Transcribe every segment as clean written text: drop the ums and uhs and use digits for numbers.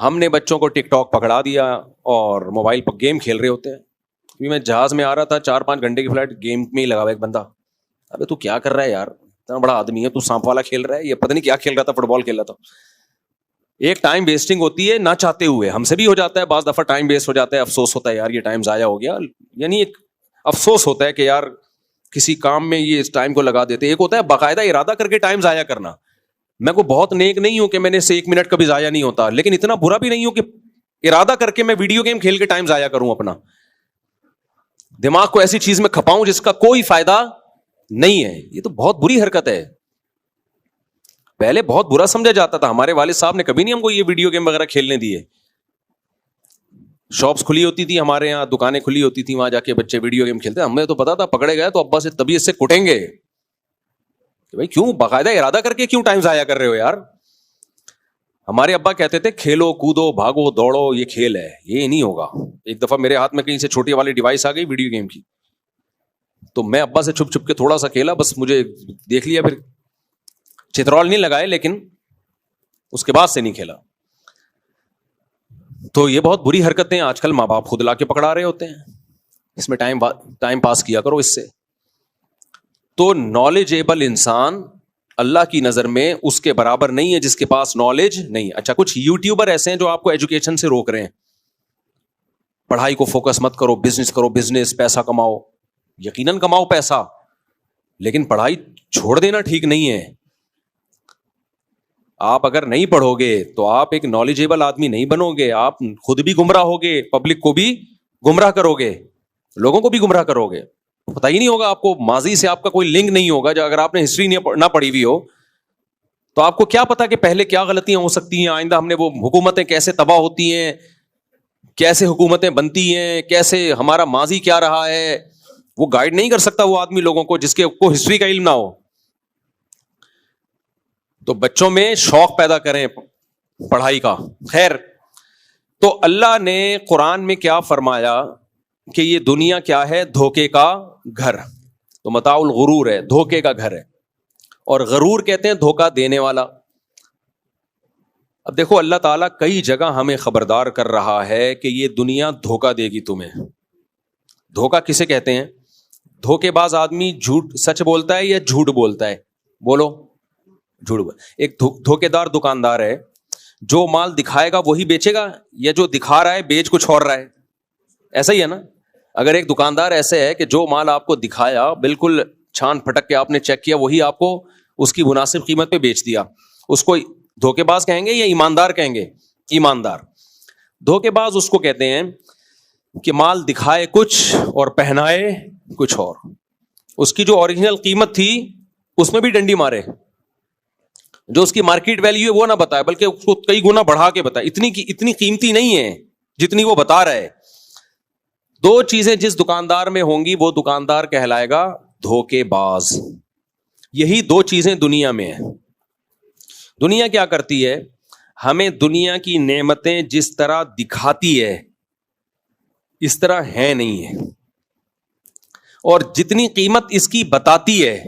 ہم نے بچوں کو ٹک ٹاک پکڑا دیا اور موبائل پر گیم کھیل رہے ہوتے ہیں. میں جہاز میں آ رہا تھا 4-5 گھنٹے کی فلائٹ, گیم میں ہی لگا ہوا ایک بندہ. ابے تو کیا کر رہا ہے یار, اتنا بڑا آدمی ہے تو سانپ والا کھیل رہا ہے, یہ پتہ نہیں کیا کھیل رہا تھا, فٹ بال کھیل رہا تھا. ایک ٹائم ویسٹنگ ہوتی ہے نہ چاہتے ہوئے, ہم سے بھی ہو جاتا ہے بعض دفعہ, ٹائم ویسٹ ہو جاتا ہے, افسوس ہوتا ہے یار یہ ٹائم ضائع ہو گیا. یعنی ایک افسوس ہوتا ہے کہ یار کسی کام میں یہ اس ٹائم کو لگا دیتے. ایک ہوتا ہے باقاعدہ ارادہ کر کے ٹائم ضائع کرنا. میں کوئی بہت نیک نہیں ہوں کہ میں نے سے 1 منٹ کبھی ضائع نہیں ہوتا, لیکن اتنا برا بھی نہیں ہوں کہ ارادہ کر کے میں ویڈیو گیم کھیل کے ٹائم ضائع کروں, اپنا دماغ کو ایسی چیز میں کھپاؤں جس کا کوئی فائدہ نہیں ہے. یہ تو بہت بری حرکت ہے. پہلے بہت برا سمجھا جاتا تھا. ہمارے والد صاحب نے کبھی نہیں ہم کو یہ ویڈیو گیم وغیرہ کھیلنے دیے. شاپس کھلی ہوتی تھی ہمارے یہاں, دکانیں کھلی ہوتی تھی, وہاں جا کے بچے ویڈیو گیم کھیلتے. ہمیں تو پتا تھا پکڑے گئے تو ابا سے طبیعت سے کٹیں گے کہ بھائی کیوں باقاعدہ ارادہ کر کے کیوں ٹائم ضائع کر رہے ہو یار. ہمارے ابا کہتے تھے کھیلو کودو بھاگو دوڑو, یہ کھیل ہے, یہ نہیں ہوگا. ایک دفعہ میرے ہاتھ میں کہیں سے چھوٹی والی ڈیوائس آ گئی ویڈیو گیم کی, تو میں ابا سے چھپ چھپ کے تھوڑا سا کھیلا, بس مجھے دیکھ لیا, پھر چترول نہیں لگائے, لیکن اس کے بعد سے نہیں کھیلا. تو یہ بہت بری حرکتیں آج کل ماں باپ خود لا کے پکڑا رہے ہوتے ہیں. اس میں ٹائم پاس کیا کرو اس سے. تو نالجیبل انسان اللہ کی نظر میں اس کے برابر نہیں ہے جس کے پاس نالج نہیں. اچھا, کچھ یوٹیوبر ایسے ہیں جو آپ کو ایجوکیشن سے روک رہے ہیں. پڑھائی کو فوکس مت کرو, بزنس کرو, بزنس پیسہ کماؤ. یقیناً کماؤ پیسہ, لیکن پڑھائی چھوڑ دینا ٹھیک نہیں ہے. آپ اگر نہیں پڑھو گے تو آپ ایک نالجیبل آدمی نہیں بنو گے. آپ خود بھی گمراہ ہوگے, پبلک کو بھی گمراہ کرو گے, لوگوں کو بھی گمراہ کرو گے. پتہ ہی نہیں ہوگا آپ کو, ماضی سے آپ کا کوئی لنک نہیں ہوگا. جو اگر آپ نے ہسٹری نہ پڑھی ہوئی ہو تو آپ کو کیا پتا کہ پہلے کیا غلطیاں ہو سکتی ہیں, آئندہ ہم نے وہ حکومتیں کیسے تباہ ہوتی ہیں, کیسے حکومتیں بنتی ہیں, کیسے ہمارا ماضی کیا رہا ہے. وہ گائیڈ نہیں کر سکتا وہ آدمی لوگوں کو جس کے کو ہسٹری کا علم نہ ہو. تو بچوں میں شوق پیدا کریں پڑھائی کا. خیر, تو اللہ نے قرآن میں کیا فرمایا کہ یہ دنیا کیا ہے, دھوکے کا گھر. تو متاع الغرور ہے, دھوکے کا گھر ہے. اور غرور کہتے ہیں دھوکہ دینے والا. اب دیکھو اللہ تعالیٰ کئی جگہ ہمیں خبردار کر رہا ہے کہ یہ دنیا دھوکہ دے گی تمہیں. دھوکہ کسے کہتے ہیں؟ دھوکے باز آدمی جھوٹ سچ بولتا ہے یا جھوٹ بولتا ہے؟ بولو, جھوٹ بولتا. ایک دھوکے دار دکاندار ہے, جو مال دکھائے گا وہی بیچے گا, یا جو دکھا رہا ہے بیچ کچھ اور رہا ہے؟ ایسا ہی ہے نا. اگر ایک دکاندار ایسے ہے کہ جو مال آپ کو دکھایا بالکل چھان پھٹک کے آپ نے چیک کیا, وہی آپ کو اس کی مناسب قیمت پہ بیچ دیا, اس کو دھوکے باز کہیں گے یا ایماندار کہیں گے؟ ایماندار. دھوکے باز اس کو کہتے ہیں کہ مال دکھائے کچھ اور پہنائے کچھ اور. اس کی جو اوریجنل قیمت تھی اس میں بھی ڈنڈی مارے, جو اس کی مارکیٹ ویلیو ہے وہ نہ بتائے, بلکہ اس کو کئی گنا بڑھا کے بتائے. اتنی قیمتی نہیں ہے جتنی وہ بتا رہا ہے. دو چیزیں جس دکاندار میں ہوں گی وہ دکاندار کہلائے گا دھوکے باز. یہی دو چیزیں دنیا میں ہیں. دنیا کیا کرتی ہے, ہمیں دنیا کی نعمتیں جس طرح دکھاتی ہے اس طرح ہے نہیں ہے, اور جتنی قیمت اس کی بتاتی ہے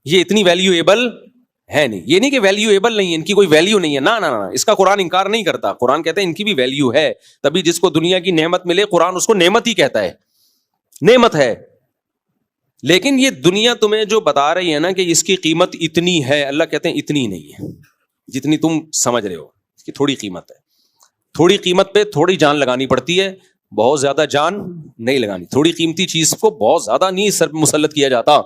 یہ اتنی ویلیویبل ہے نہیں. یہ نہیں کہ ویلیویبل نہیں ہے, ان کی کوئی ویلیو نہیں ہے, نہ اس کا قرآن انکار نہیں کرتا. قرآن کہتا ہے ان کی بھی ویلیو ہے, تبھی جس کو دنیا کی نعمت ملے قرآن اس کو نعمت ہی کہتا ہے, نعمت ہے. لیکن یہ دنیا تمہیں جو بتا رہی ہے نا کہ اس کی قیمت اتنی ہے, اللہ کہتے ہیں اتنی نہیں ہے جتنی تم سمجھ رہے ہو. اس کی تھوڑی قیمت ہے. تھوڑی قیمت پہ تھوڑی جان لگانی پڑتی ہے, بہت زیادہ جان نہیں لگانی. تھوڑی قیمتی چیز کو بہت زیادہ نہیں سر مسلط کیا جاتا.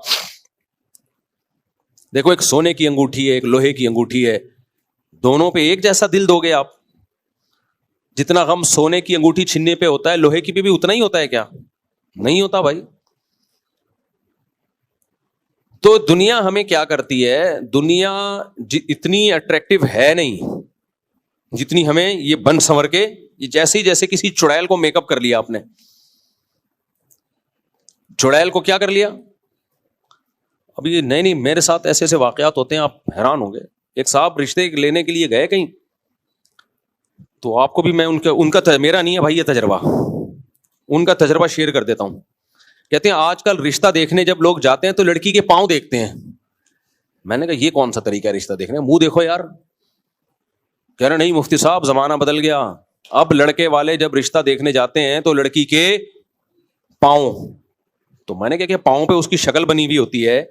دیکھو ایک سونے کی انگوٹھی ہے, ایک لوہے کی انگوٹھی ہے, دونوں پہ ایک جیسا دل دو گے آپ؟ جتنا غم سونے کی انگوٹھی چھننے پہ ہوتا ہے لوہے کی پہ بھی اتنا ہی ہوتا ہے کیا؟ نہیں ہوتا بھائی. تو دنیا ہمیں کیا کرتی ہے, دنیا اتنی اٹریکٹیو ہے نہیں جتنی ہمیں یہ بن سنور کے, جیسے کسی چڑیل کو میک اپ کر لیا آپ نے. چڑیل کو کیا کر لیا؟ ابھی نہیں میرے ساتھ ایسے ایسے واقعات ہوتے ہیں, آپ حیران ہوں گے. ایک صاحب رشتے لینے کے لیے گئے کہیں, تو آپ کو بھی میں ان کا میرا نہیں ہے بھائی یہ تجربہ, ان کا تجربہ شیئر کر دیتا ہوں. کہتے ہیں آج کل رشتہ دیکھنے جب لوگ جاتے ہیں تو لڑکی کے پاؤں دیکھتے ہیں. میں نے کہا یہ کون سا طریقہ ہے رشتہ دیکھنے, منہ دیکھو یار. کہہ رہے نہیں مفتی صاحب زمانہ بدل گیا, اب لڑکے والے جب رشتہ دیکھنے جاتے ہیں تو لڑکی کے پاؤں, تو میں نے کہا کہ پاؤں پہ اس کی شکل بنی ہوئی ہوتی ہے,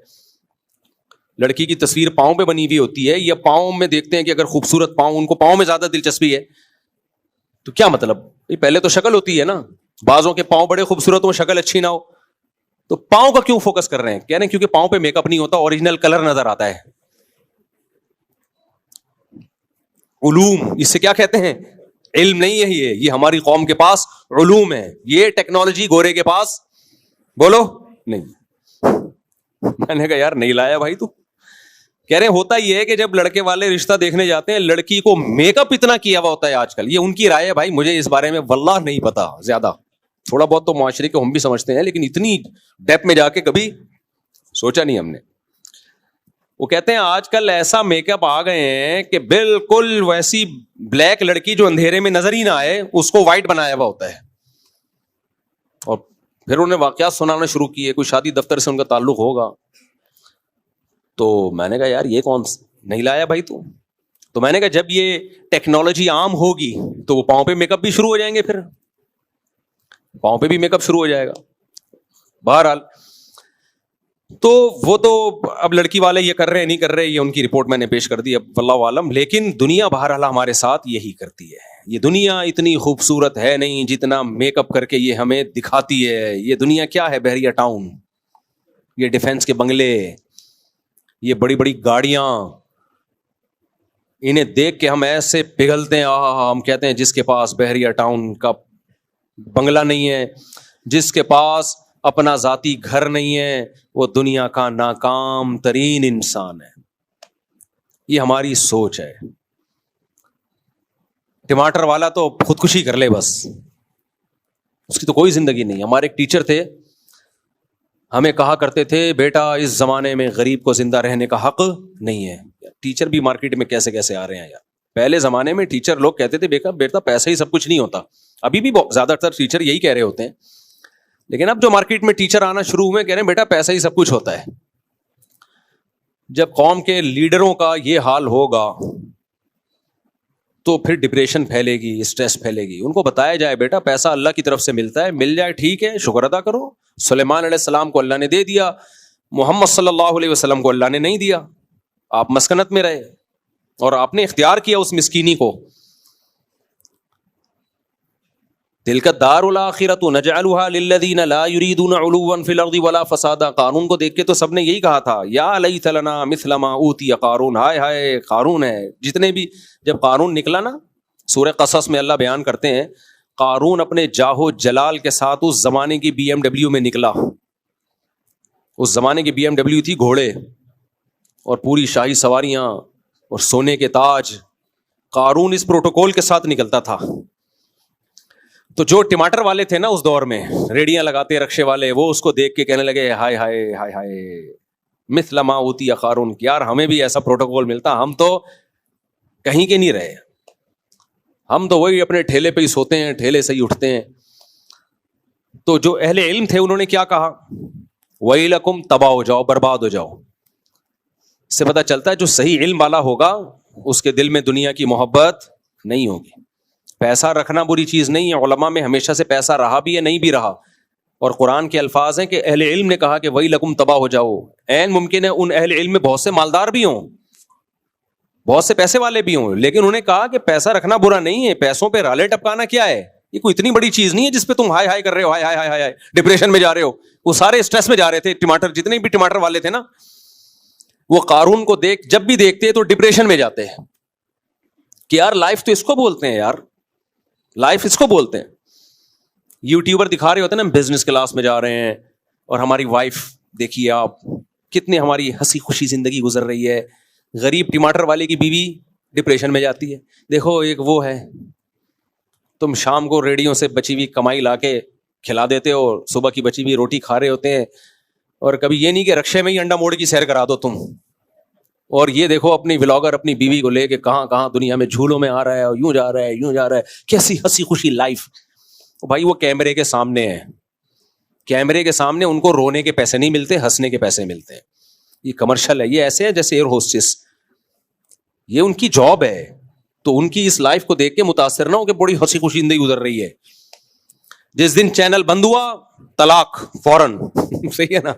لڑکی کی تصویر پاؤں پہ بنی ہوئی ہوتی ہے, یا پاؤں میں دیکھتے ہیں کہ اگر خوبصورت پاؤں, ان کو پاؤں میں زیادہ دلچسپی ہے, تو کیا مطلب, پہلے تو شکل ہوتی ہے نا, بعضوں کے پاؤں بڑے خوبصورت ہو شکل اچھی نہ ہو, تو پاؤں کا کیوں فوکس کر رہے ہیں, کہہ رہے ہیں کیونکہ پاؤں پہ میک اپ نہیں ہوتا, اوریجنل کلر نظر آتا ہے. علوم اس سے کیا کہتے ہیں, علم نہیں ہے یہ ہماری قوم کے پاس علوم ہے, یہ ٹیکنالوجی گورے کے پاس بولو نہیں. میں نے کہا یار نہیں لایا بھائی تو. کہہ رہے ہوتا یہ ہے کہ جب لڑکے والے رشتہ دیکھنے جاتے ہیں, لڑکی کو میک اپ اتنا کیا ہوا ہوتا ہے آج کل, یہ ان کی رائے ہے بھائی, مجھے اس بارے میں واللہ نہیں پتا زیادہ, تھوڑا بہت تو معاشرے کو ہم بھی سمجھتے ہیں, لیکن اتنی ڈیپ میں جا کے کبھی سوچا نہیں ہم نے. وہ کہتے ہیں آج کل ایسا میک اپ آ گئے ہیں کہ بالکل ویسی بلیک لڑکی جو اندھیرے میں نظر ہی نہ آئے, اس کو وائٹ بنایا ہوا ہوتا ہے. اور پھر انہوں نے واقعات سنانا شروع کیے, کوئی شادی دفتر سے ان کا تعلق ہوگا. تو میں نے کہا یار یہ کون نہیں لایا بھائی تو میں نے کہا جب یہ ٹیکنالوجی عام ہوگی تو وہ پاؤں پہ میک اپ بھی شروع ہو جائیں گے, پھر پاؤں پہ بھی میک اپ شروع ہو جائے گا. بہرحال تو وہ تو اب لڑکی والے یہ کر رہے ہیں نہیں کر رہے, یہ ان کی رپورٹ میں نے پیش کر دی, اب واللہ عالم. لیکن دنیا بہرحال ہمارے ساتھ یہی کرتی ہے. یہ دنیا اتنی خوبصورت ہے نہیں جتنا میک اپ کر کے یہ ہمیں دکھاتی ہے. یہ دنیا کیا ہے, بحریہ ٹاؤن, یہ ڈیفینس کے بنگلے, یہ بڑی بڑی گاڑیاں, انہیں دیکھ کے ہم ایسے پگھلتے ہیں, ہم کہتے ہیں جس کے پاس بحریہ ٹاؤن کا بنگلہ نہیں ہے, جس کے پاس اپنا ذاتی گھر نہیں ہے, وہ دنیا کا ناکام ترین انسان ہے. یہ ہماری سوچ ہے. ٹماٹر والا تو خودکشی کر لے بس, اس کی تو کوئی زندگی نہیں. ہمارے ایک ٹیچر تھے, ہمیں کہا کرتے تھے بیٹا اس زمانے میں غریب کو زندہ رہنے کا حق نہیں ہے. ٹیچر بھی مارکیٹ میں کیسے کیسے آ رہے ہیں یار. پہلے زمانے میں ٹیچر لوگ کہتے تھے بیٹا پیسہ ہی سب کچھ نہیں ہوتا. ابھی بھی زیادہ تر ٹیچر یہی کہہ رہے ہوتے ہیں, لیکن اب جو مارکیٹ میں ٹیچر آنا شروع ہوئے کہہ رہے ہیں بیٹا پیسہ ہی سب کچھ ہوتا ہے. جب قوم کے لیڈروں کا یہ حال ہوگا تو پھر ڈپریشن پھیلے گی, اسٹریس پھیلے گی. ان کو بتایا جائے بیٹا پیسہ اللہ کی طرف سے ملتا ہے, مل جائے ٹھیک ہے, شکر ادا کرو. سلیمان علیہ السلام کو اللہ نے دے دیا, محمد صلی اللہ علیہ وسلم کو اللہ نے نہیں دیا. آپ مسکنت میں رہے اور آپ نے اختیار کیا اس مسکینی کو. تلک الدار الآخرۃ نجعلها للذین لا یریدون علوا فی الارض ولا فسادا. قارون کو دیکھ کے تو سب نے یہی کہا تھا یا لیت لنا مثل ما اوتی قارون. ہائے ہائے قارون ہے. جتنے بھی جب قارون نکلا نا, سورہ قصص میں اللہ بیان کرتے ہیں قارون اپنے جاہو جلال کے ساتھ اس زمانے کی بی ایم ڈبلیو میں نکلا. اس زمانے کی بی ایم ڈبلیو تھی گھوڑے اور پوری شاہی سواریاں اور سونے کے تاج. قارون اس پروٹوکول کے ساتھ نکلتا تھا. تو جو ٹماٹر والے تھے نا اس دور میں, ریڑیاں لگاتے رکشے والے, وہ اس کو دیکھ کے کہنے لگے ہائے ہائے ہائے ہائے مثل ما اوتی قارون. یار ہمیں بھی ایسا پروٹوکول ملتا, ہم تو کہیں کے نہیں رہے, ہم تو وہی اپنے ٹھیلے پہ ہی سوتے ہیں, ٹھیلے سے ہی اٹھتے ہیں. تو جو اہل علم تھے انہوں نے کیا کہا, ویلکم تباہ ہو جاؤ, برباد ہو جاؤ. اس سے پتہ چلتا ہے جو صحیح علم والا ہوگا اس کے دل میں دنیا کی محبت نہیں ہوگی. پیسہ رکھنا بری چیز نہیں ہے, علماء میں ہمیشہ سے پیسہ رہا بھی ہے, نہیں بھی رہا. اور قرآن کے الفاظ ہیں کہ اہل علم نے کہا کہ ویلکم تباہ ہو جاؤ. عین ممکن ہے ان اہل علم میں بہت سے مالدار بھی ہوں, بہت سے پیسے والے بھی ہوں, لیکن انہوں نے کہا کہ پیسہ رکھنا برا نہیں ہے. پیسوں پہ رالے ٹپکانا کیا ہے, یہ کوئی اتنی بڑی چیز نہیں ہے جس پہ تم ہائے ہائے کر رہے ہو, ہائے ہائے ہائے ہائے ڈپریشن میں جا رہے ہو. وہ سارے اسٹریس میں جا رہے تھے ٹماٹر, جتنے بھی ٹماٹر والے تھے نا, وہ قارون کو جب بھی دیکھتے تو ڈپریشن میں جاتے ہیں کہ یار لائف تو اس کو بولتے ہیں, یار لائف اس کو بولتے ہیں. یوٹیوبر دکھا رہے ہوتے ہیں نا بزنس کلاس میں جا رہے ہیں, اور ہماری وائف دیکھیے آپ کتنی ہماری ہنسی خوشی زندگی گزر رہی ہے. غریب ٹماٹر والے کی بیوی ڈپریشن میں جاتی ہے. دیکھو ایک وہ ہے, تم شام کو ریڑیوں سے بچی ہوئی کمائی لا کے کھلا دیتے ہو, صبح کی بچی ہوئی روٹی کھا رہے ہوتے ہیں, اور کبھی یہ نہیں کہ رکشے میں ہی انڈا موڑ کی سیر کرا دو تم. اور یہ دیکھو اپنی ولاگر اپنی بیوی کو لے کے کہاں کہاں دنیا میں جھولوں میں آ رہا ہے, اور یوں جا رہا ہے یوں جا رہا ہے, کیسی ہنسی خوشی لائف. بھائی وہ کیمرے کے سامنے ہے, کیمرے کے سامنے ان کو رونے کے پیسے نہیں ملتے, ہنسنے کے پیسے ملتے ہیں. یہ کمرشل ہے, یہ ایسے ہے جیسے ایئر ہوسٹس, یہ ان کی جاب ہے. تو ان کی اس لائف کو دیکھ کے متاثر نہ ہو کہ بڑی ہنسی خوشی زندگی گزر رہی ہے. جس دن چینل بند ہوا طلاق فوراً. صحیح ہے نا.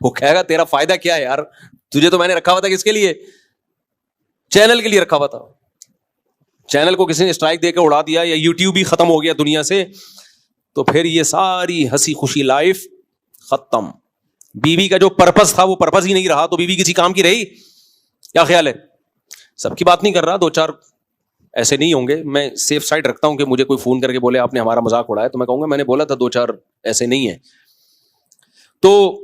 وہ کہے گا تیرا فائدہ کیا ہے یار, تجھے تو میں نے رکھا ہوا تھا کس کے لیے, چینل کے لیے رکھا ہوا تھا. چینل کو کسی نے اسٹرائک دے کے اڑا دیا یا یوٹیوب ہی ختم ہو گیا دنیا سے, تو پھر یہ ساری ہنسی خوشی لائف ختم. بیوی کا جو پرپز تھا وہ پرپز ہی نہیں رہا, تو بیوی کسی کام کی رہی؟ کیا خیال ہے؟ سب کی بات نہیں کر رہا, دو چار ایسے نہیں ہوں گے. میں سیف سائڈ رکھتا ہوں کہ مجھے کوئی فون کر کے بولے آپ نے ہمارا مذاق اڑایا, تو میں کہوں گا میں نے بولا تھا دو چار ایسے نہیں ہیں. تو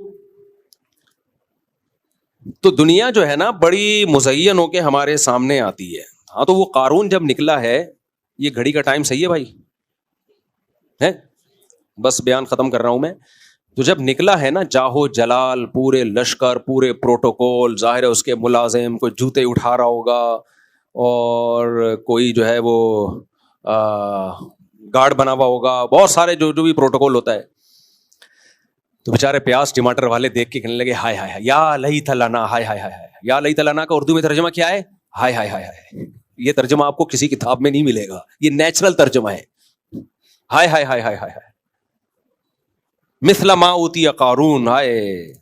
دنیا جو ہے نا بڑی مزین ہو کے ہمارے سامنے آتی ہے. ہاں تو وہ قارون جب نکلا ہے, یہ گھڑی کا ٹائم صحیح ہے بھائی, ہے بس بیان ختم کر رہا ہوں میں. تو جب نکلا ہے نا جاہو جلال, پورے لشکر, پورے پروٹوکول, ظاہر ہے اس کے ملازم کوئی جوتے اٹھا رہا ہوگا اور کوئی جو ہے وہ گارڈ بنا ہوا ہوگا, بہت سارے جو بھی پروٹوکول ہوتا ہے. تو بیچارے پیاز ٹماٹر والے دیکھ کے کہنے لگے ہائے ہائے ہائے یا لیت لنا, ہائے ہائے ہائے, یا لیت لنا کا اردو میں ترجمہ کیا ہے؟ ہائے ہائے ہائے ہائے. یہ ترجمہ آپ کو کسی کتاب میں نہیں ملے گا, یہ نیچرل ترجمہ ہے. ہائے ہائے ہائے ہائے ہائے, مثل ما اوتی قارون. ہائے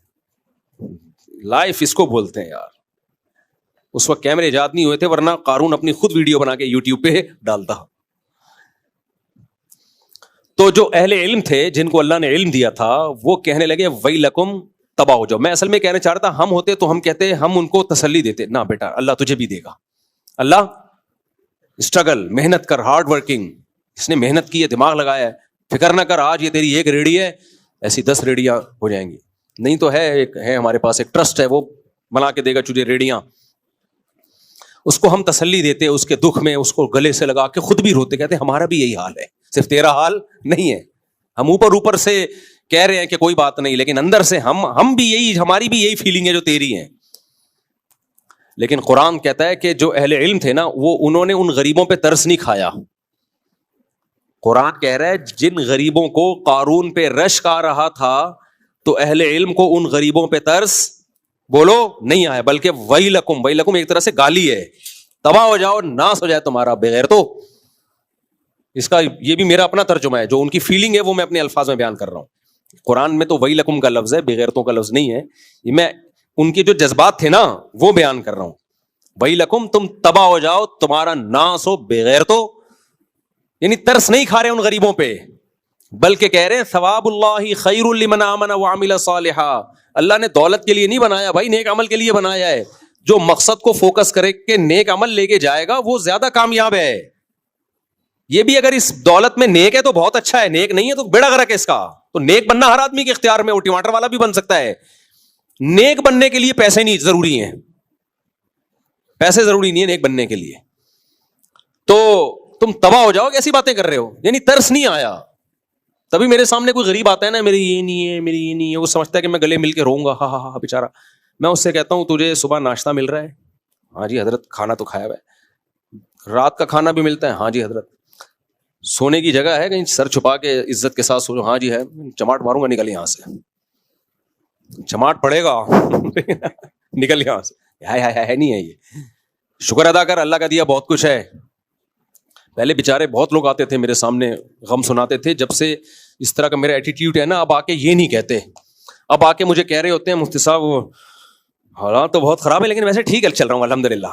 لائف اس کو بولتے ہیں یار. اس وقت کیمرے ایجاد نہیں ہوئے تھے, ورنہ قارون اپنی خود ویڈیو بنا کے یوٹیوب پہ ڈالتا. تو جو اہل علم تھے جن کو اللہ نے علم دیا تھا وہ کہنے لگے ویلکم, تباہ ہو جاؤ. میں اصل میں کہنا چاہ رہا تھا ہم ہوتے تو ہم کہتے ہم ان کو تسلی دیتے, نہ بیٹا اللہ تجھے بھی دے گا. اللہ اسٹرگل, محنت کر, ہارڈ ورکنگ, اس نے محنت کی ہے, دماغ لگایا ہے, فکر نہ کر آج یہ تیری ایک ریڑھی ہے ایسی 10 ریڑیاں ہو جائیں گی. نہیں تو ہے ہمارے پاس ایک ٹرسٹ ہے, وہ بنا کے دے گا تجھے ریڑیاں. اس کو ہم تسلی دیتے, اس کے دکھ میں اس کو گلے سے لگا کے خود بھی روتے, کہتے ہمارا بھی یہی حال ہے, صرف تیرا حال نہیں ہے. ہم اوپر سے کہہ رہے ہیں کہ کوئی بات نہیں, لیکن اندر سے ہم بھی یہی, ہماری بھی یہی فیلنگ ہے جو تیری ہے. لیکن قرآن کہتا ہے کہ جو اہل علم تھے نا وہ انہوں نے ان غریبوں پہ ترس نہیں کھایا. قرآن کہہ رہا ہے جن غریبوں کو قارون پہ رشک آ رہا تھا تو اہل علم کو ان غریبوں پہ ترس بولو نہیں آیا, بلکہ ویلکم, ویلکم ایک طرح سے گالی ہے, تباہ ہو جاؤ, ناس ہو جائے تمہارا بغیرتو. اس کا یہ بھی میرا اپنا ترجمہ ہے, جو ان کی فیلنگ ہے وہ میں اپنے الفاظ میں بیان کر رہا ہوں. قرآن میں تو ویلکم کا لفظ ہے, بغیرتوں کا لفظ نہیں ہے. یہ میں ان کے جو جذبات تھے نا وہ بیان کر رہا ہوں. ویلکم, تم تباہ ہو جاؤ, تمہارا ناس ہو بغیرتو. یعنی ترس نہیں کھا رہے ان غریبوں پہ, بلکہ کہہ رہے ہیں ثواب اللہ خیر لمن آمن وعمل صالحا. اللہ نے دولت کے لیے نہیں بنایا بھائی, نیک عمل کے لیے بنایا ہے. جو مقصد کو فوکس کرے کہ نیک عمل لے کے جائے گا وہ زیادہ کامیاب ہے. یہ بھی اگر اس دولت میں نیک ہے تو بہت اچھا ہے, نیک نہیں ہے تو بیڑا غرق ہے اس کا. تو نیک بننا ہر آدمی کے اختیار میں, وہ ٹماٹر والا بھی بن سکتا ہے. نیک بننے کے لیے پیسے نہیں ضروری ہیں, پیسے ضروری نہیں ہے نیک بننے کے لیے. تو تم تباہ ہو جاؤ, کیسی باتیں کر رہے ہو, یعنی ترس نہیں آیا. تبھی میرے سامنے کوئی غریب آتا ہے نا, میری یہ نہیں ہے, میری یہ نہیں ہے, وہ سمجھتا ہے کہ میں گلے مل کے روؤں گا, ہاں ہاں ہاں بیچارہ. میں اس سے کہتا ہوں تجھے صبح ناشتہ مل رہا ہے؟ ہاں جی حضرت. کھانا تو کھایا ہوا ہے. رات کا کھانا بھی ملتا ہے؟ ہاں جی حضرت. سونے کی جگہ ہے کہیں سر چھپا کے عزت کے ساتھ سو؟ ہاں جی ہے. چماٹ ماروں گا, نکل یہاں سے, چماٹ پڑے گا نکل یہاں سے. ہے نہیں ہے. یہ شکر ادا کر, اللہ کا دیا بہت کچھ ہے. پہلے بیچارے بہت لوگ آتے تھے میرے سامنے غم سناتے تھے, جب سے اس طرح کا میرا ایٹیٹیوڈ ہے نا اب آ کے یہ نہیں کہتے, اب آ کے مجھے کہہ رہے ہوتے ہیں مفتی صاحب حالات تو بہت خراب ہے لیکن ویسے ٹھیک ہے چل رہا ہوں الحمدللہ.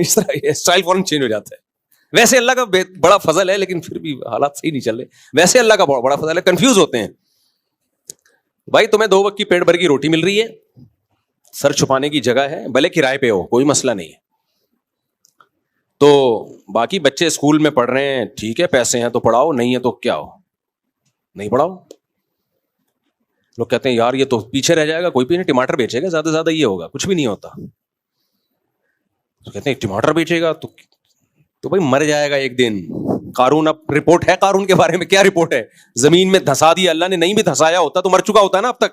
اس طرح اسٹائل فوراً چینج ہو جاتا ہے. ویسے اللہ کا بڑا فضل ہے لیکن پھر بھی حالات صحیح نہیں چل رہے. ویسے اللہ کا بڑا فضل ہے, کنفیوز ہوتے ہیں. بھائی تمہیں 2 وقت کی پیٹ بھر کی روٹی مل رہی ہے, سر چھپانے کی جگہ ہے, بھلے کرائے پہ ہو کوئی مسئلہ نہیں ہے. تو باقی بچے اسکول میں پڑھ رہے ہیں, ٹھیک ہے پیسے ہیں تو پڑھاؤ, نہیں ہے تو کیا ہو, نہیں پڑھاؤ. لوگ کہتے ہیں یار یہ تو پیچھے رہ جائے گا, کوئی بھی نہیں, ٹماٹر بیچے گا, زیادہ سے زیادہ یہ ہوگا, کچھ بھی نہیں ہوتا. تو کہتے ہیں ٹماٹر بیچے گا تو بھائی مر جائے گا ایک دن. قارون, اب رپورٹ ہے قارون کے بارے میں, کیا رپورٹ ہے؟ زمین میں دھسا دیا اللہ نے, نہیں بھی دھسایا ہوتا تو مر چکا ہوتا ہے نا اب تک.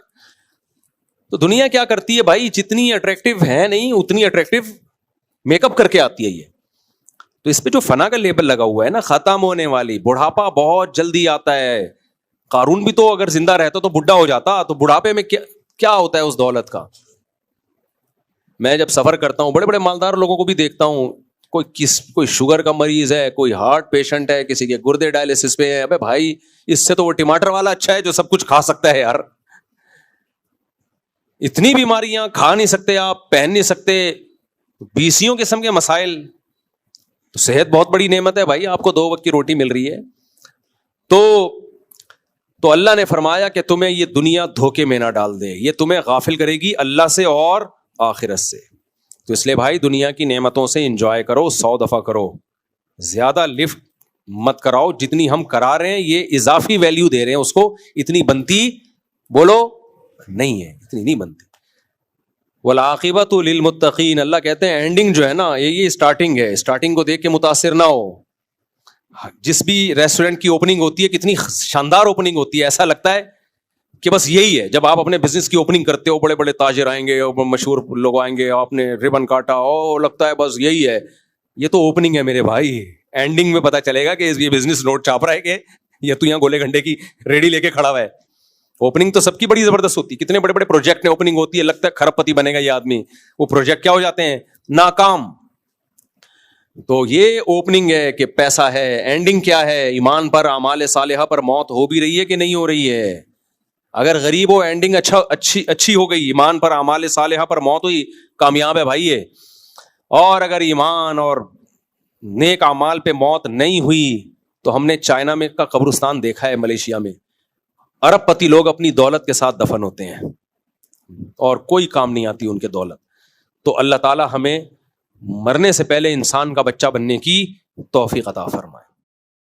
تو دنیا کیا کرتی ہے بھائی, جتنی اٹریکٹیو ہے نہیں اتنی اٹریکٹیو میک اپ کر کے آتی ہے یہ. تو اس پہ جو فنا کا لیبل لگا ہوا ہے نا, ختم ہونے والی, بڑھاپا بہت جلدی آتا ہے. قارون بھی تو اگر زندہ رہتا تو بڈھا ہو جاتا, تو بڑھاپے میں کیا ہوتا ہے اس دولت کا. میں جب سفر کرتا ہوں بڑے بڑے مالدار لوگوں کو بھی دیکھتا ہوں, کوئی شوگر کا مریض ہے, کوئی ہارٹ پیشنٹ ہے, کسی کے گردے ڈائلسس پہ ہے, ابے بھائی اس سے تو وہ ٹماٹر والا اچھا ہے جو سب کچھ کھا سکتا ہے یار. اتنی بیماریاں, کھا نہیں سکتے آپ, پہن نہیں سکتے, 20 قسم کے مسائل. تو صحت بہت بڑی نعمت ہے بھائی, آپ کو 2 وقت کی روٹی مل رہی ہے. تو اللہ نے فرمایا کہ تمہیں یہ دنیا دھوکے میں نہ ڈال دے, یہ تمہیں غافل کرے گی اللہ سے اور آخرت سے. تو اس لیے بھائی دنیا کی نعمتوں سے انجوائے کرو, 100 دفعہ کرو, زیادہ لفٹ مت کراؤ. جتنی ہم کرا رہے ہیں یہ اضافی ویلیو دے رہے ہیں اس کو, اتنی بنتی بولو نہیں ہے, اتنی نہیں بنتی. والعاقبۃ للمتقین, اللہ کہتے ہیں اینڈنگ جو ہے نا یہ اسٹارٹنگ ہے, اسٹارٹنگ کو دیکھ کے متاثر نہ ہو. جس بھی ریسٹورینٹ کی اوپننگ ہوتی ہے کتنی شاندار اوپننگ ہوتی ہے, ایسا لگتا ہے کہ بس یہی ہے. جب آپ اپنے بزنس کی اوپننگ کرتے ہو, بڑے بڑے تاجر آئیں گے, مشہور لوگ آئیں گے, آپ نے ربن کاٹا, او لگتا ہے بس یہی ہے. یہ تو اوپننگ ہے میرے بھائی, اینڈنگ میں پتا چلے گا کہ یہ بزنس نوٹ چھاپ رہا ہے کہ یہ تو یہاں گولے گھنٹے کی ریڈی لے کے کھڑا ہوا ہے. اوپننگ تو سب کی بڑی زبردست ہوتی ہے, کتنے بڑے بڑے پروجیکٹ میں اوپننگ ہوتی ہے, لگتا ہے کھرب پتی بنے گا یہ آدمی, وہ پروجیکٹ کیا ہو جاتے ہیں, ناکام. تو یہ اوپننگ ہے کہ پیسہ ہے. اینڈنگ کیا ہے, ایمان پر, اعمال صالحہ پر موت ہو بھی رہی ہے کہ نہیں ہو رہی ہے. اگر غریب ہو, اینڈنگ اچھی ہو گئی, ایمان پر اعمال صالحہ پر موت ہوئی, کامیاب ہے بھائی یہ. اور اگر ایمان اور نیک اعمال پہ موت نہیں ہوئی, تو ہم نے چائنا میں کا قبرستان دیکھا ہے, ملیشیا میں ارب پتی لوگ اپنی دولت کے ساتھ دفن ہوتے ہیں اور کوئی کام نہیں آتی ان کے دولت. تو اللہ تعالی ہمیں مرنے سے پہلے انسان کا بچہ بننے کی توفیق عطا فرمائے.